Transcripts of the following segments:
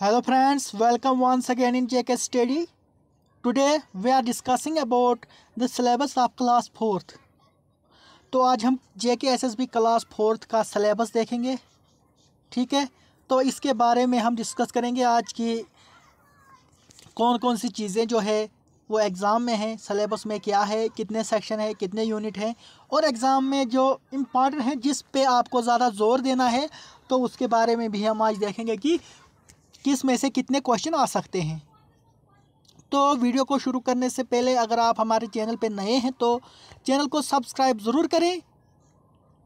Hello friends, welcome once again in JK Study. Today we are discussing about the syllabus of class 4th. तो आज हम JKSSB class 4th का syllabus देखेंगे, ठीक है। तो इसके बारे में हम डिस्कस करेंगे आज की कौन कौन सी चीज़ें जो है वो एग्ज़ाम में है, सिलेबस में क्या है, कितने सेक्शन है, कितने यूनिट हैं, और एग्ज़ाम में जो इम्पॉर्टेंट है जिस पे आपको ज़्यादा ज़ोर देना है तो उसके बारे में भी हम आज देखेंगे कि किस में से कितने क्वेश्चन आ सकते हैं। तो वीडियो को शुरू करने से पहले अगर आप हमारे चैनल पे नए हैं तो चैनल को सब्सक्राइब ज़रूर करें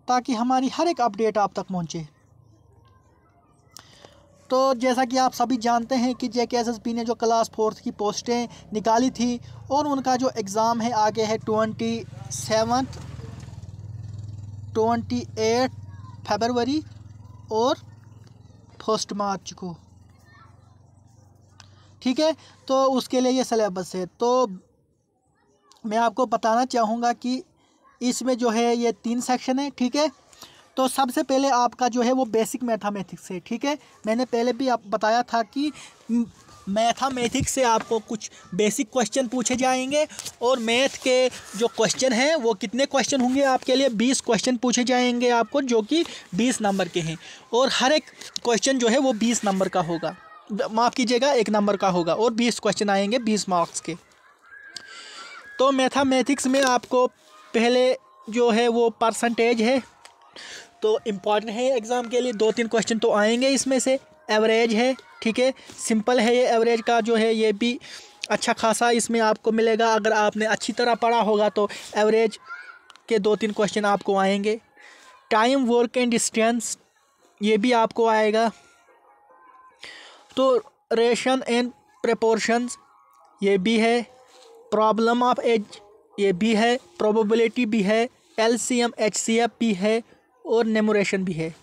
ताकि हमारी हर एक अपडेट आप तक पहुंचे। तो जैसा कि आप सभी जानते हैं कि JKSSB ने जो क्लास 4th की पोस्टें निकाली थी और उनका जो एग्ज़ाम है आगे है 27 28 फरवरी और 1 मार्च को, ठीक है। तो उसके लिए ये सिलेबस है। तो मैं आपको बताना चाहूँगा कि इसमें जो है ये 3 सेक्शन है, ठीक है। तो सबसे पहले आपका जो है वो बेसिक मैथमेटिक्स है, ठीक है। मैंने पहले भी आप बताया था कि मैथमेटिक्स से आपको कुछ बेसिक क्वेश्चन पूछे जाएंगे और मैथ के जो क्वेश्चन हैं वो कितने क्वेश्चन होंगे आपके लिए 20 क्वेश्चन पूछे जाएंगे आपको, जो कि 20 नंबर के हैं। और हर एक क्वेश्चन जो है वो 20 नंबर का होगा, माफ़ कीजिएगा 1 नंबर का होगा, और 20 क्वेश्चन आएंगे 20 मार्क्स के। तो मैथमेटिक्स में आपको पहले जो है वो परसेंटेज है, तो इम्पॉर्टेंट है एग्ज़ाम के लिए। 2-3 क्वेश्चन तो आएंगे इसमें से। एवरेज है, ठीक है, सिंपल है ये। एवरेज का जो है ये भी अच्छा खासा इसमें आपको मिलेगा, अगर आपने अच्छी तरह पढ़ा होगा तो एवरेज के 2-3 क्वेश्चन आपको आएंगे। टाइम, वर्क एंड डिस्टेंस ये भी आपको आएगा। तो रेशन एंड प्रपोर्शंस ये भी है। प्रॉब्लम ऑफ एज ये भी है। प्रोबेबिलिटी भी है। LCM HCF भी है और न्यूमरेशन भी है।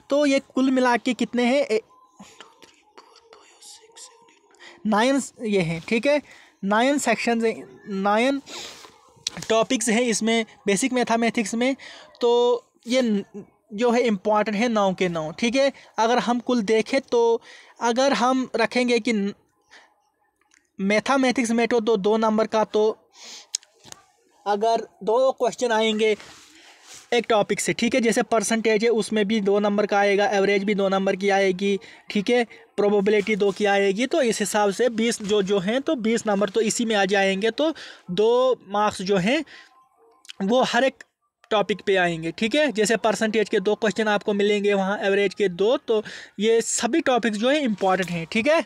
तो ये कुल मिला के कितने हैं 9 ये हैं, ठीक है। 9 सेक्शंस हैं, 9 टॉपिक्स हैं इसमें बेसिक मैथमेटिक्स में। तो ये जो है इम्पॉर्टेंट है 9 के 9, ठीक है। अगर हम कुल देखें तो अगर हम रखेंगे कि मैथमेटिक्स में तो 2 नंबर का, तो अगर 2 क्वेश्चन आएंगे एक टॉपिक से, ठीक है। जैसे परसेंटेज है उसमें भी 2 नंबर का आएगा, एवरेज भी 2 नंबर की आएगी, ठीक है। प्रोबेबिलिटी 2 की आएगी। तो इस हिसाब से 20 जो हैं तो 20 नंबर तो इसी में आ जाएंगे। तो 2 मार्क्स जो हैं वो हर एक टॉपिक पे आएंगे, ठीक है। जैसे परसेंटेज के 2 क्वेश्चन आपको मिलेंगे वहाँ, एवरेज के 2। तो ये सभी टॉपिक्स जो है इम्पॉर्टेंट हैं, ठीक है।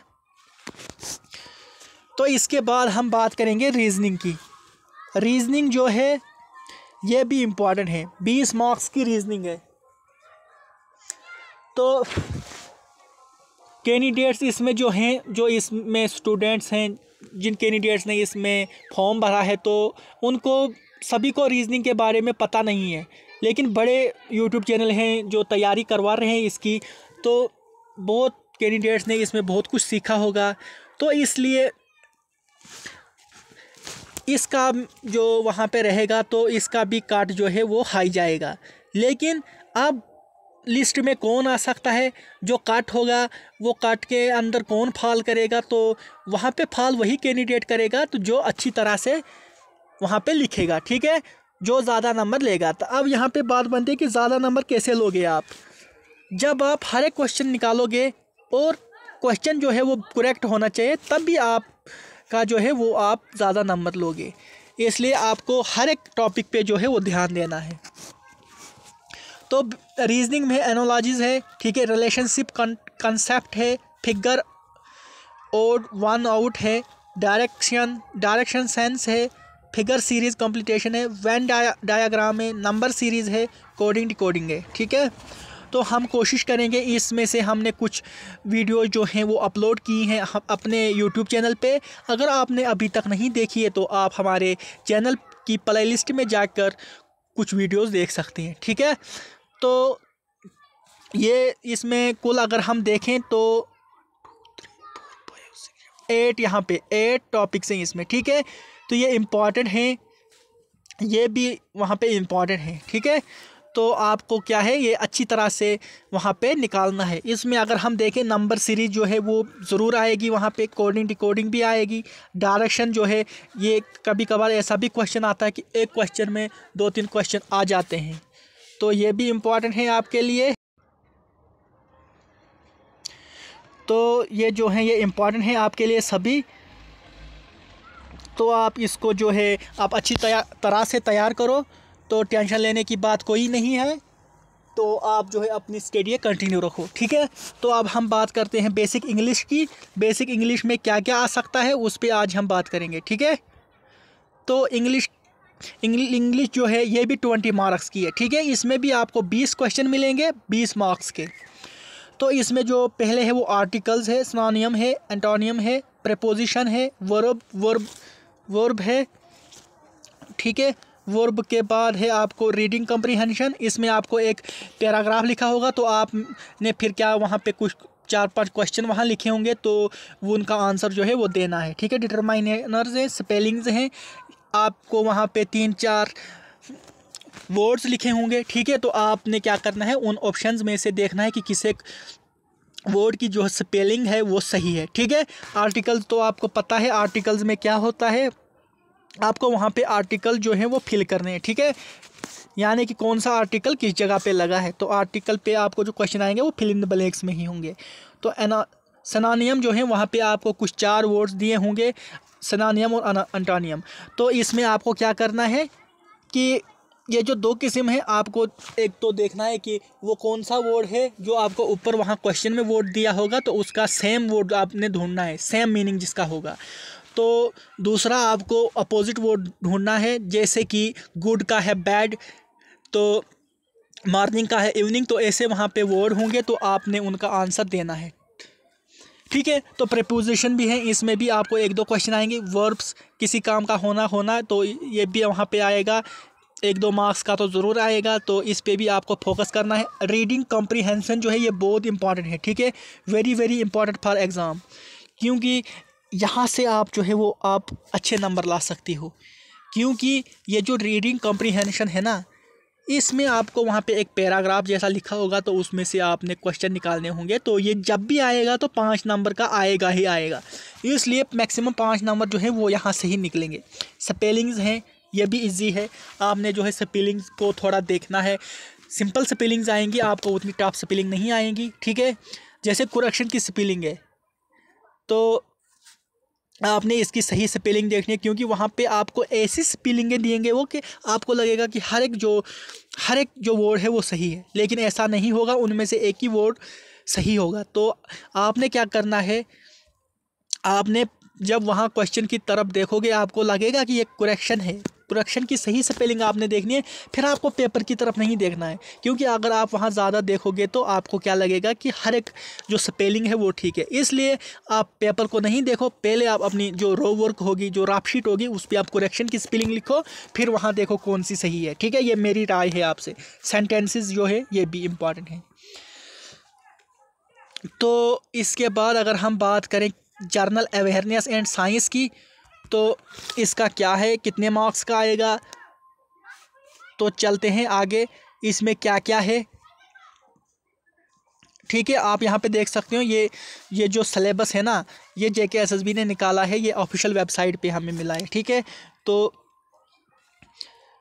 तो इसके बाद हम बात करेंगे रीजनिंग की। रीजनिंग जो है ये भी इम्पॉर्टेंट है, 20 मार्क्स की रीजनिंग है। तो कैंडिडेट्स इसमें जो हैं, जो इसमें स्टूडेंट्स हैं, जिन कैंडिडेट्स ने इसमें फॉर्म भरा है, तो उनको सभी को रीजनिंग के बारे में पता नहीं है। लेकिन बड़े यूट्यूब चैनल हैं जो तैयारी करवा रहे हैं इसकी, तो बहुत कैंडिडेट्स ने इसमें बहुत कुछ सीखा होगा। तो इसलिए इसका जो वहाँ पे रहेगा तो इसका भी काट जो है वो हाई जाएगा। लेकिन अब लिस्ट में कौन आ सकता है, जो काट होगा वो काट के अंदर कौन फॉल करेगा, तो वहाँ पे फॉल वही कैंडिडेट करेगा तो जो अच्छी तरह से वहाँ पे लिखेगा, ठीक है, जो ज़्यादा नंबर लेगा। तो अब यहाँ पे बात बनती है कि ज़्यादा नंबर कैसे लोगे आप। जब आप हर एक क्वेश्चन निकालोगे और क्वेश्चन जो है वो करेक्ट होना चाहिए, तब भी आप का जो है वो आप ज़्यादा नंबर लोगे। इसलिए आपको हर एक टॉपिक पे जो है वो ध्यान देना है। तो रीजनिंग में एनालॉजीज है, ठीक है, रिलेशनशिप कंसेप्ट है, फिगर ओड 1 आउट है, डायरेक्शन सेंस है, फिगर सीरीज कंप्लीटेशन है, वेन डायग्राम है, नंबर सीरीज है, कोडिंग डिकोडिंग है, ठीक है। तो हम कोशिश करेंगे, इसमें से हमने कुछ वीडियो जो हैं वो अपलोड की हैं अपने YouTube चैनल पे। अगर आपने अभी तक नहीं देखी है तो आप हमारे चैनल की प्लेलिस्ट में जाकर कुछ वीडियोस देख सकते हैं, ठीक है। तो ये इसमें कुल अगर हम देखें तो 8 यहाँ पे 8 टॉपिक्स हैं इसमें, ठीक है। तो ये इम्पॉर्टेंट हैं, ये भी वहाँ पे इम्पॉर्टेंट हैं, ठीक है। तो आपको क्या है ये अच्छी तरह से वहाँ पे निकालना है। इसमें अगर हम देखें नंबर सीरीज जो है वो ज़रूर आएगी, वहाँ पे कोडिंग डिकोडिंग भी आएगी, डायरेक्शन जो है ये कभी कभार ऐसा भी क्वेश्चन आता है कि एक क्वेश्चन में 2-3 क्वेश्चन आ जाते हैं, तो ये भी इम्पॉर्टेंट है आपके लिए। तो ये जो है ये इम्पॉर्टेंट है आपके लिए सभी। तो आप इसको जो है आप अच्छी तरह से तैयार करो, तो टेंशन लेने की बात कोई नहीं है। तो आप जो है अपनी स्टडी कंटिन्यू रखो, ठीक है। तो अब हम बात करते हैं बेसिक इंग्लिश की। बेसिक इंग्लिश में क्या क्या आ सकता है उस पर आज हम बात करेंगे, ठीक है। तो इंग्लिश जो है ये भी 20 मार्क्स की है, ठीक है। इसमें भी आपको 20 क्वेश्चन मिलेंगे 20 मार्क्स के। तो इसमें जो पहले है वो आर्टिकल्स है, सिनोनिम है, एंटोनियम है, प्रीपोजिशन है, वर्ब है, ठीक है। वर्ब के बाद है आपको रीडिंग कम्प्रीहेंशन। इसमें आपको एक पैराग्राफ लिखा होगा, तो आपने फिर क्या वहाँ पे कुछ 4-5 क्वेश्चन वहाँ लिखे होंगे, तो वो उनका आंसर जो है वो देना है, ठीक है। डिटरमाइनर्स हैं, स्पेलिंग्स हैं, आपको वहाँ पे 3-4 वर्ड्स लिखे होंगे, ठीक है। तो आपने क्या करना है उन ऑप्शंस में से देखना है कि किस एक वर्ड की जो स्पेलिंग है वो सही है, ठीक है। आर्टिकल्स तो आपको पता है आर्टिकल्स में क्या होता है, आपको वहाँ पे आर्टिकल जो है वो फिल करने हैं, ठीक है। यानी कि कौन सा आर्टिकल किस जगह पे लगा है, तो आर्टिकल पे आपको जो क्वेश्चन आएंगे वो फिल इन द ब्लैंक्स में ही होंगे। तो सिनोनिम जो है वहाँ पे आपको कुछ 4 वर्ड्स दिए होंगे, सिनोनिम और एंटोनियम। तो इसमें आपको क्या करना है कि ये जो 2 किस्म है, आपको एक तो देखना है कि वो कौन सा वर्ड है जो आपको ऊपर वहाँ क्वेश्चन में वर्ड दिया होगा, तो उसका सेम वर्ड आपने ढूंढना है, सेम मीनिंग जिसका होगा। तो दूसरा आपको अपोजिट वर्ड ढूंढना है, जैसे कि गुड का है बैड, तो मॉर्निंग का है इवनिंग, तो ऐसे वहाँ पे वर्ड होंगे, तो आपने उनका आंसर देना है, ठीक है। तो प्रीपोजिशन भी है, इसमें भी आपको 1-2 क्वेश्चन आएंगे। वर्ब्स किसी काम का होना, तो ये भी वहाँ पे आएगा, 1-2 मार्क्स का तो ज़रूर आएगा, तो इस पे भी आपको फोकस करना है। रीडिंग कॉम्प्रीहेंशन जो है ये बहुत इंपॉर्टेंट है, ठीक है, very very important for exam, क्योंकि यहाँ से आप जो है वो आप अच्छे नंबर ला सकती हो। क्योंकि ये जो रीडिंग कॉम्प्रीहेंशन है ना, इसमें आपको वहाँ पे एक पैराग्राफ जैसा लिखा होगा, तो उसमें से आपने क्वेश्चन निकालने होंगे, तो ये जब भी आएगा तो 5 नंबर का आएगा ही आएगा, इसलिए मैक्सिमम 5 नंबर जो है वो यहाँ से ही निकलेंगे। स्पेलिंग्स हैं, ये भी इजी है, आपने जो है स्पेलिंग्स को थोड़ा देखना है। सिंपल स्पेलिंग्स आएंगी, आपको उतनी टफ स्पेलिंग नहीं आएंगी, ठीक है। जैसे करेक्शन की स्पेलिंग है, तो आपने इसकी सही स्पेलिंग देखनी है, क्योंकि वहाँ पे आपको ऐसी स्पेलिंगें दिएंगे वो कि आपको लगेगा कि हर एक जो वर्ड है वो सही है, लेकिन ऐसा नहीं होगा, उनमें से एक ही वर्ड सही होगा। तो आपने क्या करना है, आपने जब वहाँ क्वेश्चन की तरफ देखोगे आपको लगेगा कि ये करेक्शन है, करेक्शन की सही स्पेलिंग आपने देखनी है, फिर आपको पेपर की तरफ नहीं देखना है। क्योंकि अगर आप वहाँ ज़्यादा देखोगे तो आपको क्या लगेगा कि हर एक जो स्पेलिंग है वो ठीक है, इसलिए आप पेपर को नहीं देखो, पहले आप अपनी जो रो वर्क होगी, जो रफ शीट होगी, उस पर आप करेक्शन की स्पेलिंग लिखो, फिर वहाँ देखो कौन सी सही है, ठीक है। ये मेरी राय है आपसे। सेंटेंसेस जो है ये भी इम्पॉर्टेंट है। तो इसके बाद अगर हम बात करें जर्नल अवेयरनेस एंड साइंस की, तो इसका क्या है, कितने मार्क्स का आएगा, तो चलते हैं आगे, इसमें क्या क्या है, ठीक है। आप यहाँ पे देख सकते हो, ये जो सिलेबस है ना, ये JKSSB ने निकाला है, ये ऑफिशियल वेबसाइट पे हमें मिला है, ठीक है। तो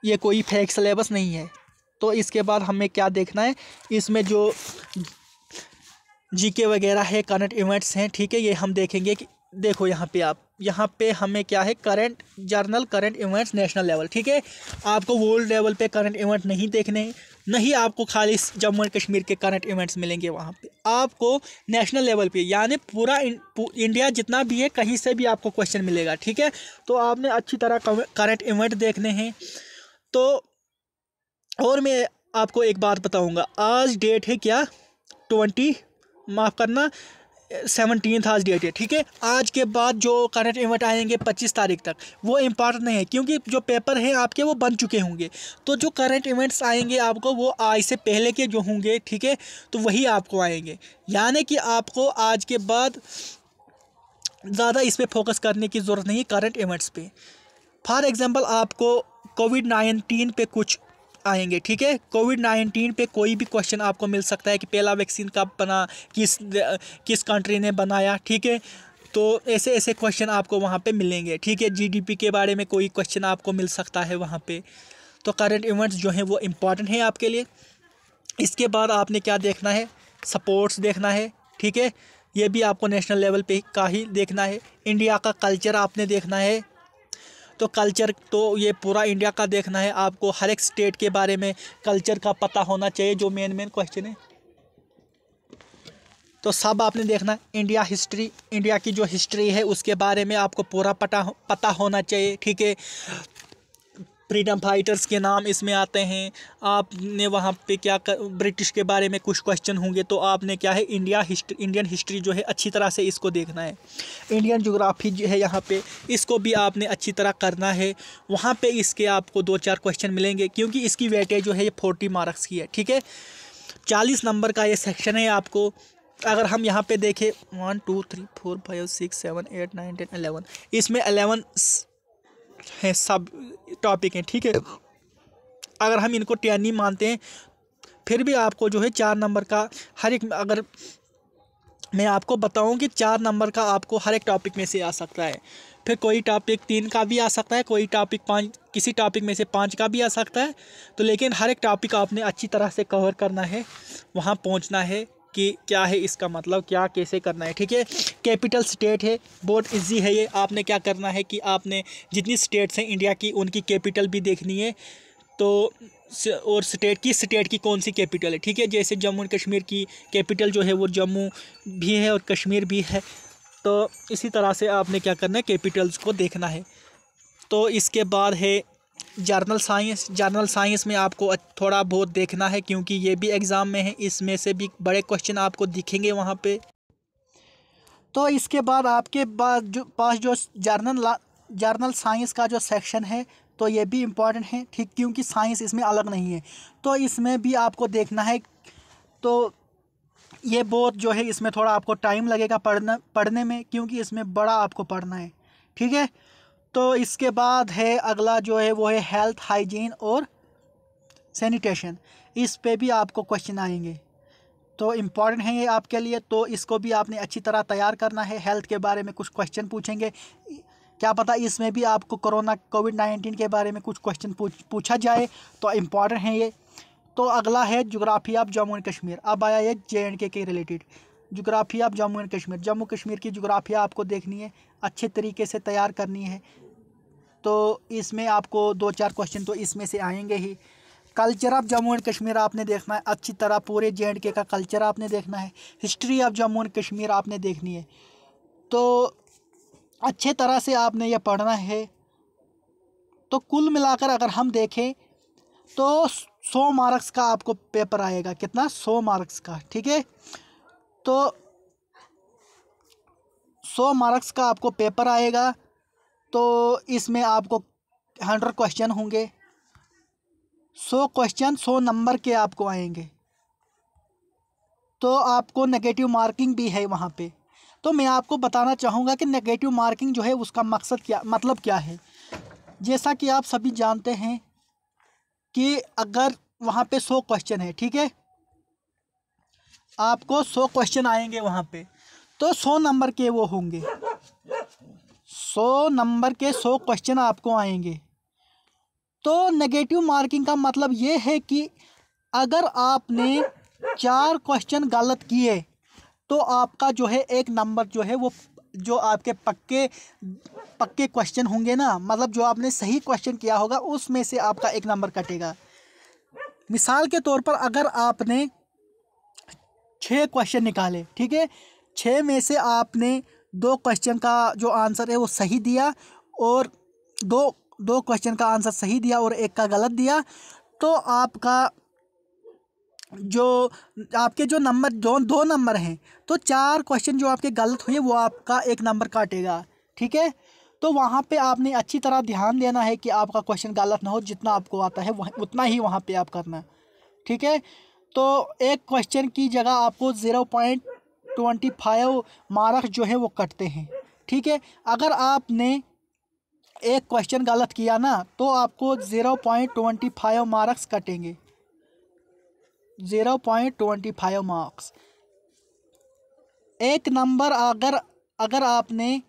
ये कोई फेक सिलेबस नहीं है। तो इसके बाद हमें क्या देखना है, इसमें जो GK वगैरह है, करंट इवेंट्स हैं, ठीक है, ये हम देखेंगे कि देखो यहाँ पे हमें क्या है, current journal current events national level, ठीक है। आपको वर्ल्ड लेवल पे करंट इवेंट नहीं देखने, नहीं आपको खाली जम्मू एंड कश्मीर के करंट इवेंट्स मिलेंगे, वहाँ पे आपको नेशनल लेवल पे यानी पूरा इंडिया जितना भी है कहीं से भी आपको क्वेश्चन मिलेगा, ठीक है। तो आपने अच्छी तरह करंट इवेंट देखने हैं। तो और मैं आपको एक बात बताऊँगा, आज डेट है क्या, 17 आज डेट है, ठीक है। आज के बाद जो करंट इवेंट आएंगे 25 तारीख तक, वो इम्पॉर्टेंट नहीं है, क्योंकि जो पेपर हैं आपके वो बन चुके होंगे। तो जो करंट इवेंट्स आएंगे आपको वो आज से पहले के जो होंगे, ठीक है, तो वही आपको आएंगे। यानी कि आपको आज के बाद ज़्यादा इस पर फोकस करने की ज़रूरत नहीं, करंट इवेंट्स पे। फॉर एग्ज़ाम्पल आपको कोविड-19 पे कुछ आएंगे, ठीक है। कोविड-19 पे कोई भी क्वेश्चन आपको मिल सकता है कि पहला वैक्सीन कब बना, किस कंट्री ने बनाया, ठीक है। तो ऐसे ऐसे क्वेश्चन आपको वहाँ पे मिलेंगे, ठीक है। जीडीपी के बारे में कोई क्वेश्चन आपको मिल सकता है वहाँ पे। तो करंट इवेंट्स जो हैं वो इम्पॉर्टेंट हैं आपके लिए। इसके बाद आपने क्या देखना है, स्पोर्ट्स देखना है, ठीक है। ये भी आपको नेशनल लेवल पे का ही देखना है। इंडिया का कल्चर आपने देखना है, तो कल्चर तो ये पूरा इंडिया का देखना है आपको। हर एक स्टेट के बारे में कल्चर का पता होना चाहिए, जो मेन क्वेश्चन है। तो सब आपने देखना है। इंडिया की जो हिस्ट्री है उसके बारे में आपको पूरा पता होना चाहिए, ठीक है। फ्रीडम फाइटर्स के नाम इसमें आते हैं। आपने वहाँ पे ब्रिटिश के बारे में कुछ क्वेश्चन होंगे, तो आपने क्या है, इंडियन हिस्ट्री जो है अच्छी तरह से इसको देखना है। इंडियन ज्योग्राफी जो है यहाँ पे, इसको भी आपने अच्छी तरह करना है। वहाँ पे इसके आपको 2-4 क्वेश्चन मिलेंगे, क्योंकि इसकी वेटेज जो है ये 40 मार्क्स की है, ठीक है। 40 नंबर का ये सेक्शन है आपको। अगर हम यहाँ पे देखें 1 2 3 4 5 6 7 8 9 10 11, इसमें 11 है सब टॉपिक हैं, ठीक है। अगर हम इनको 10 नहीं मानते हैं, फिर भी आपको जो है 4 नंबर का हर एक, अगर मैं आपको बताऊं कि 4 नंबर का आपको हर एक टॉपिक में से आ सकता है। फिर कोई टॉपिक 3 का भी आ सकता है, कोई टॉपिक 5, किसी टॉपिक में से 5 का भी आ सकता है। तो लेकिन हर एक टॉपिक आपने अच्छी तरह से कवर करना है, वहाँ पहुँचना है कि क्या है इसका मतलब, क्या कैसे करना है, ठीक है। कैपिटल स्टेट है, बहुत इजी है ये। आपने क्या करना है कि आपने जितनी स्टेट्स हैं इंडिया की, उनकी कैपिटल भी देखनी है। तो और स्टेट की कौन सी कैपिटल है, ठीक है। जैसे जम्मू एंड कश्मीर की कैपिटल जो है वो जम्मू भी है और कश्मीर भी है। तो इसी तरह से आपने क्या करना है, कैपिटल्स को देखना है। तो इसके बाद है जर्नल साइंस में आपको थोड़ा बहुत देखना है, क्योंकि ये भी एग्ज़ाम में है। इसमें से भी बड़े क्वेश्चन आपको दिखेंगे वहाँ पे। तो इसके बाद आपके पास जो जर्नल साइंस का जो सेक्शन है, तो ये भी इम्पॉर्टेंट है, ठीक, क्योंकि साइंस इसमें अलग नहीं है। तो इसमें भी आपको देखना है। तो ये बहुत जो है, इसमें थोड़ा आपको टाइम लगेगा पढ़ने में, क्योंकि इसमें बड़ा आपको पढ़ना है, ठीक है। तो इसके बाद है अगला जो है वो है हेल्थ, हाइजीन और सैनिटेशन। इस पे भी आपको क्वेश्चन आएंगे, तो इम्पॉर्टेंट है ये आपके लिए। तो इसको भी आपने अच्छी तरह तैयार करना है। हेल्थ के बारे में कुछ क्वेश्चन पूछेंगे, क्या पता इसमें भी आपको कोविड-19 के बारे में कुछ क्वेश्चन पूछा जाए, तो इम्पॉर्टेंट है ये। तो अगला है geography of Jammu and Kashmir. अब आया ये JNK के related geography of Jammu and Kashmir. Jammu Kashmir की ज्योग्राफिया आपको देखनी है, अच्छे तरीके से तैयार करनी है। तो इसमें आपको 2-4 क्वेश्चन तो इसमें से आएंगे ही। Culture of Jammu and Kashmir आपने देखना है अच्छी तरह, पूरे JNK का कल्चर आपने देखना है। History of Jammu and Kashmir आपने देखनी है। तो अच्छे तरह से आपने ये पढ़ना है। तो कुल मिलाकर अगर हम देखें तो 100 मार्क्स का आपको पेपर आएगा। कितना? 100 मार्क्स का, ठीक है। तो 100 मार्क्स का आपको पेपर आएगा। तो इसमें आपको 100 क्वेश्चन होंगे। 100 क्वेश्चन 100 नंबर के आपको आएंगे। तो आपको नेगेटिव मार्किंग भी है वहाँ पे। तो मैं आपको बताना चाहूँगा कि नेगेटिव मार्किंग जो है उसका मतलब क्या है। जैसा कि आप सभी जानते हैं कि अगर वहाँ पे 100 क्वेश्चन है, ठीक है, आपको 100 क्वेश्चन आएंगे वहाँ पे, तो 100 नंबर के वो होंगे। 100 नंबर के 100 क्वेश्चन आपको आएंगे। तो नेगेटिव मार्किंग का मतलब ये है कि अगर आपने 4 क्वेश्चन गलत किए, तो आपका जो है 1 नंबर जो है वो, जो आपके पक्के क्वेश्चन होंगे ना, मतलब जो आपने सही क्वेश्चन किया होगा, उसमें से आपका 1 नंबर कटेगा। मिसाल के तौर पर अगर आपने 6 क्वेश्चन निकाले, ठीक है, 6 में से आपने 2 क्वेश्चन का जो आंसर है वो सही दिया, और दो क्वेश्चन का आंसर सही दिया और 1 का गलत दिया, तो आपके जो नंबर दो नंबर हैं, तो 4 क्वेश्चन जो आपके गलत हुए वो आपका 1 नंबर काटेगा, ठीक है। तो वहाँ पे आपने अच्छी तरह ध्यान देना है कि आपका क्वेश्चन गलत ना हो। जितना आपको आता है उतना ही वहाँ पे आप करना, ठीक है। तो एक क्वेश्चन की जगह आपको 0.25 मार्क्स जो है वो कटते हैं, ठीक है। अगर आपने एक क्वेश्चन गलत किया ना तो आपको 0.25 मार्क्स कटेंगे, 0.25 मार्क्स। एक नंबर अगर आपने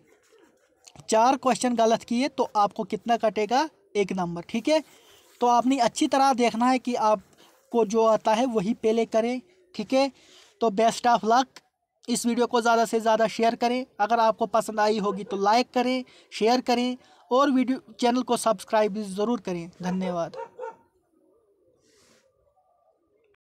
4 क्वेश्चन गलत किए तो आपको कितना कटेगा, 1 नंबर। ठीक है, तो आपने अच्छी तरह देखना है कि आपको जो आता है वही पहले करें। ठीक है, तो बेस्ट ऑफ लक। इस वीडियो को ज़्यादा से ज़्यादा शेयर करें, अगर आपको पसंद आई होगी तो लाइक करें, शेयर करें और वीडियो चैनल को सब्सक्राइब भी ज़रूर करें। धन्यवाद।